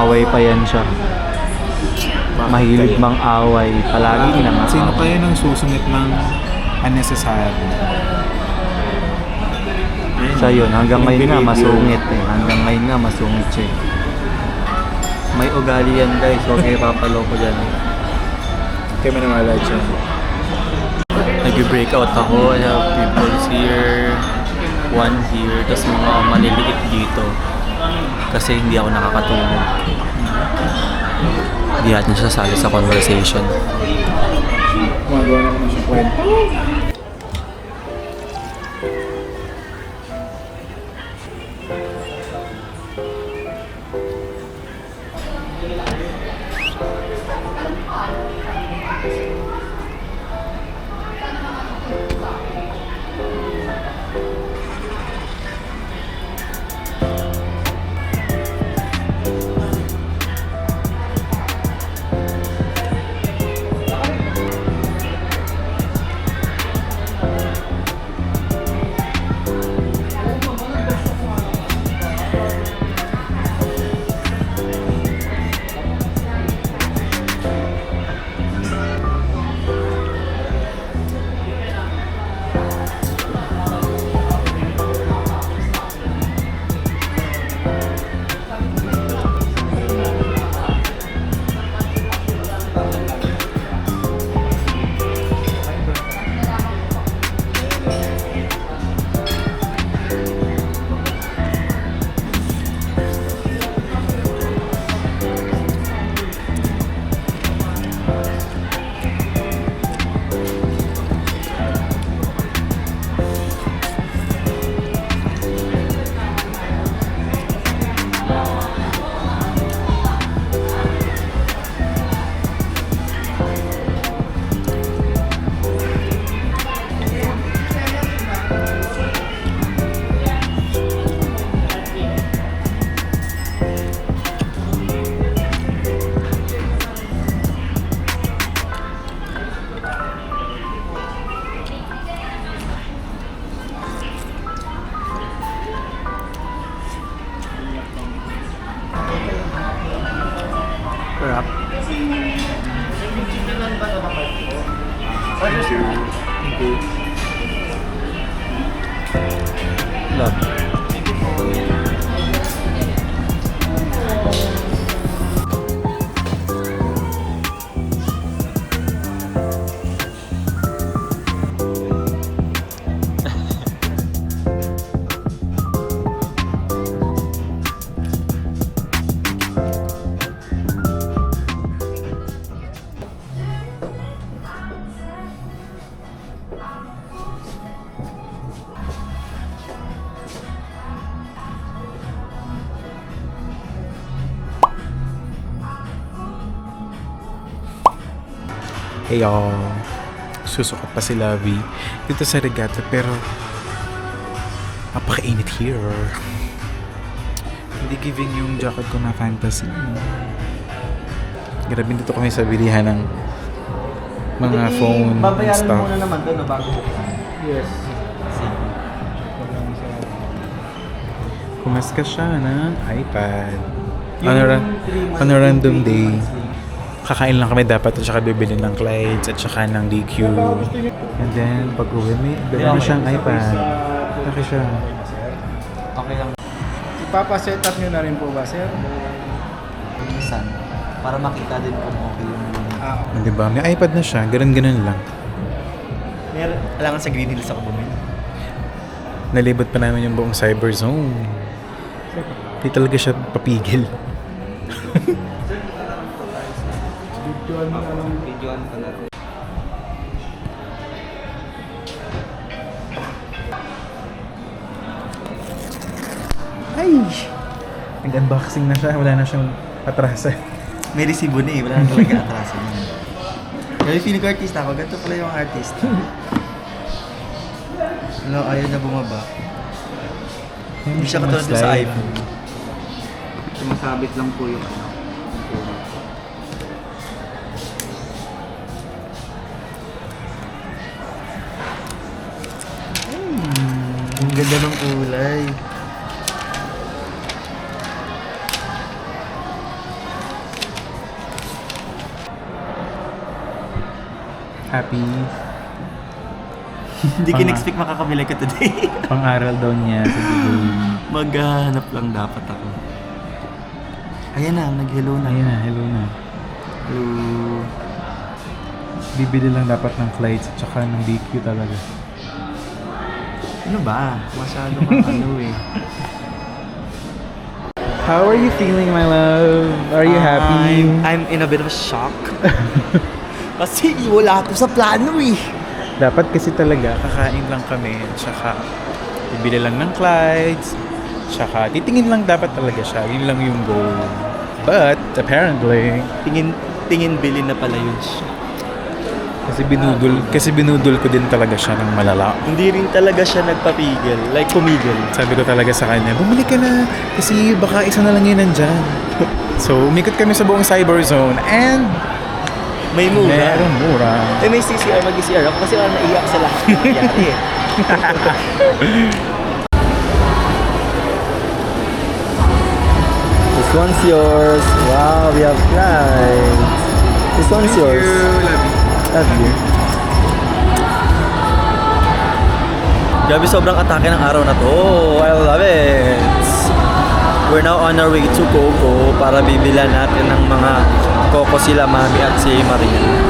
mag-away pa yan siya. Mahilig mang away. Palagi nang Sino kaya nang susungit ng unnecessary? siya yun. Hanggang ngayon nga masungit eh. Hanggang ngayon nga masungit siya eh. May ugali yan guys. Huwag kayo papaloko dyan. Kaya maniwala siya. Nag-breakout ako. I have pimples here. One here. Tapos mga maliliit dito. Kasi hindi ako nakakatulog. Hindi natin siya sali sa conversation. Gumagawa na ko na siya kwento. Crap. Love. Hey y'all, susukat pa si Lovey dito sa Regatta pero napakainit here. Hindi giving yung jacket ko na fantasy. Grabe dito kami sa bilihan ng mga phone and Babayaran stuff. mo muna naman doon bago buksan. Yes. Kumaska siya ng iPad. Yung On a random day. Kakain lang kami dapat at saka bibili ng Clydes at saka ng DQ. And then, pag uwi, may meron siyang iPad. Laki siya. Okay lang. Ipapa-set up nyo na rin po ba, sir? Minsan. Para makita din kung okay yung Diba? May iPad na siya. Ganun-ganun lang. Kailangan sa Green Hills ako bumili. Nalibot pa namin yung buong cyber zone. Hindi talaga siya papigil. Videoan ka na. Ay! Nag-unboxing na siya. Wala na siyang atrasan. May resibo na eh. Wala na talaga atrasan. Kaya feeling ko artista ako. Ganito pala yung artist. Ano, ayaw na bumaba. Hindi siya katulad doon sa iPhone. Sumasabit lang po yung ano. Ang ganda ng kulay. Happy. Hindi kin-expect makakabili ko today. Pang-aral daw niya sa Dubai. Maghanap lang dapat ako. Ayan na, nag-hello na. Ayun na, hello na. Hello. Bibili lang dapat ng flights at saka ng DQ talaga. Ano ba? Masyado kang ano eh. How are you feeling, my love? Are you happy? I'm in a bit of a shock. Kasi wala to sa plano eh. Dapat kasi talaga kakain lang kami at saka bibili lang ng flights. Tsaka titingin lang dapat talaga siya. Yun lang yung goal. But apparently, Tingin bilin na pala yun siya. kasi binudol ko din talaga siya ng malala. Hindi rin talaga siya nagpapigil. Like pumigil. Sabi ko talaga sa kanya, bumili ka na kasi baka isa na lang yun nandyan. So, umikot kami sa buong cyber zone and May mura. merong mura. Eh may CCR, mag-CR ako kasi parang naiyak sa lahat ng nangyari eh. This one's yours. Wow, we have flights. This one's yours. Love you. Grabe, sobrang atake ng araw na to. I love it. We're now on our way to Coco para bibilan natin ng mga Coco sila Mami at si Maria.